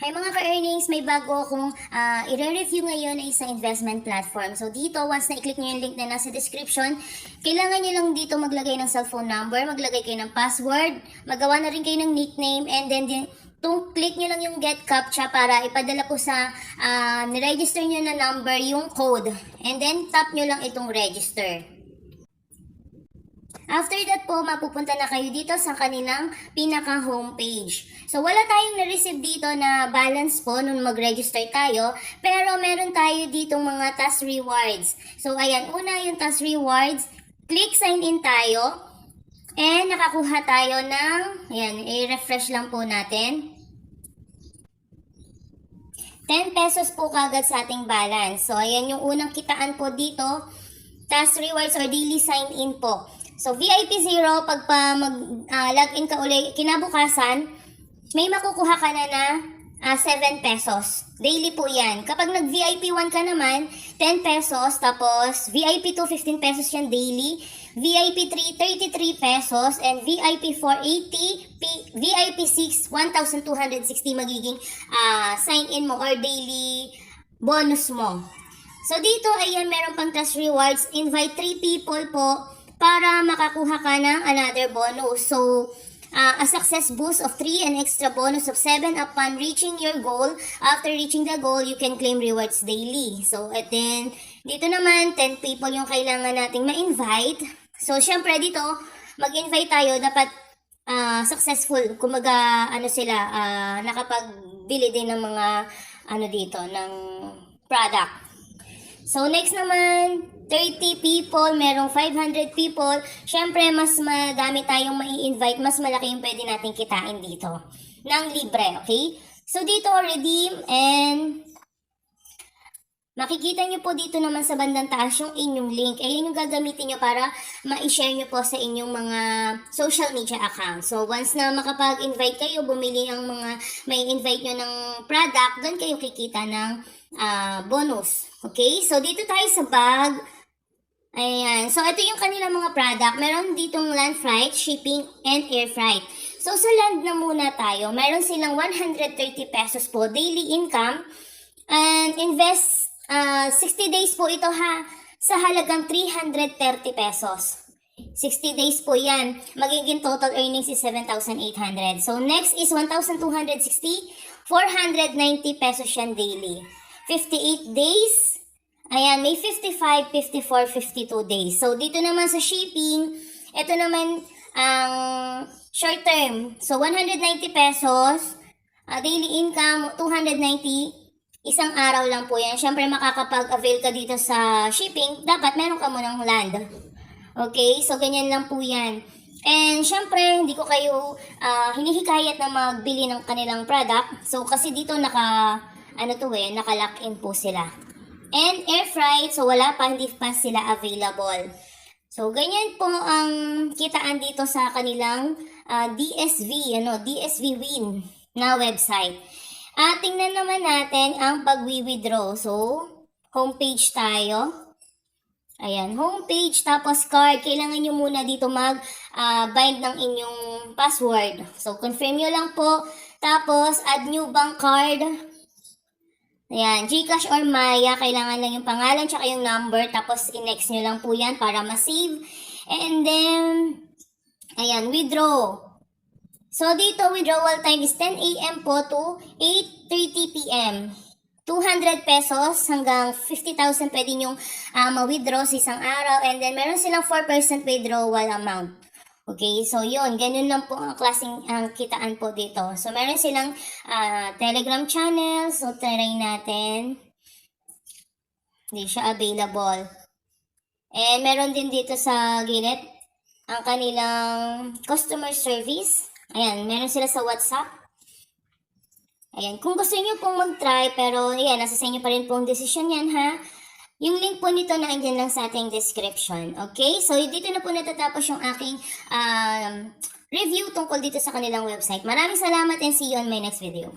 Ay mga ka-earnings, may bago akong i-review ngayon na isang investment platform. So dito, once na-click nyo yung link na nasa description, kailangan nyo lang dito maglagay ng cellphone number, maglagay kayo ng password, magawa na rin kayo ng nickname, and then click nyo lang yung get captcha para ipadala po sa niregister nyo na number yung code. And then tap nyo lang itong register. After that po, mapupunta na kayo dito sa kanilang pinaka-homepage. So, wala tayong na-receive dito na balance po nung mag-register tayo, pero meron tayo ditong mga task rewards. So, ayan, una yung task rewards, click sign in tayo, and nakakuha tayo ng, ayan, i-refresh lang po natin. 10 pesos po kagad sa ating balance. So, ayan yung unang kitaan po dito, task rewards or daily sign in po. So, VIP 0, pag mag-login ka uli, kinabukasan, may makukuha ka na 7 pesos. Daily po yan. Kapag nag-VIP 1 ka naman, 10 pesos. Tapos, VIP 2, 15 pesos yan daily. VIP 3, 33 pesos. And VIP 4, 80. VIP 6, 1,260 magiging sign-in mo or daily bonus mo. So, dito, ayan, meron pang task rewards. Invite 3 people po para makakuha ka ng another bonus. So, a success boost of 3 and extra bonus of 7 upon reaching your goal. After reaching the goal, you can claim rewards daily. So, at then, dito naman, 10 people yung kailangan nating ma-invite. So, syempre dito, mag-invite tayo, dapat successful. Kumaga, nakapagbili din ng mga, dito, ng product. So, next naman, 30 people, merong 500 people. Syempre, mas madami tayong mai-invite, mas malaki yung pwede natin kitain dito. Nang libre, okay? So, dito, redeem, and makikita nyo po dito naman sa bandang taas yung inyong link. Ayan yung gagamitin nyo para ma-share nyo po sa inyong mga social media account. So, once na makapag-invite kayo, bumili ang mga may invite nyo ng product, doon kayo kikita ng bonus. Okay? So, dito tayo sa bag. Ayan. So, ito yung kanilang mga product. Meron ditong land flight, shipping, and air freight. So, sa land na muna tayo. Meron silang 130 pesos po daily income. And invest 60 days po ito sa halagang 330 pesos. 60 days po yan. Magiging total earnings is 7,800. So, next is 1,260. 490 pesos yan daily. 58 days. Ayan, may 55, 54, 52 days. So, dito naman sa shipping, ito naman ang short term. So, 190 pesos. Daily income, 290. Isang araw lang po yan. Siyempre, makakapag-avail ka dito sa shipping, dapat meron ka munang land. Okay? So, ganyan lang po yan. And, siyempre, hindi ko kayo hinihikayat na magbili ng kanilang product. So, kasi dito naka-lock in po sila. And air freight, so wala pa, hindi pa sila available. So, ganyan po ang kitaan dito sa kanilang DSV Win na website. Tingnan naman natin ang pag-withdraw. So, homepage tayo. Ayan, homepage, tapos card. Kailangan nyo muna dito mag-bind ng inyong password. So, confirm nyo lang po. Tapos, add new bank card. Ayan, GCash or Maya, kailangan lang yung pangalan tsaka yung number, tapos i-next nyo lang po yan para ma-save. And then, ayan, withdraw. So, dito, withdrawal time is 10 a.m. po to 8:30 p.m. 200 pesos hanggang 50,000 pwede nyong ma-withdraw sa isang araw. And then, meron silang 4% withdrawal amount. Okay, so yun, ganun lang po ang klaseng kitaan po dito. So, meron silang Telegram channel. So, try natin. Hindi siya available. And meron din dito sa gilid ang kanilang customer service. Ayan, meron sila sa WhatsApp. Ayan, kung gusto niyo pong mag-try, pero ayan, nasa sa inyo pa rin pong decision yan, ha? Yung link po nito na andyan lang sa ating description. Okay? So, dito na po natatapos yung aking review tungkol dito sa kanilang website. Maraming salamat and see you on my next video.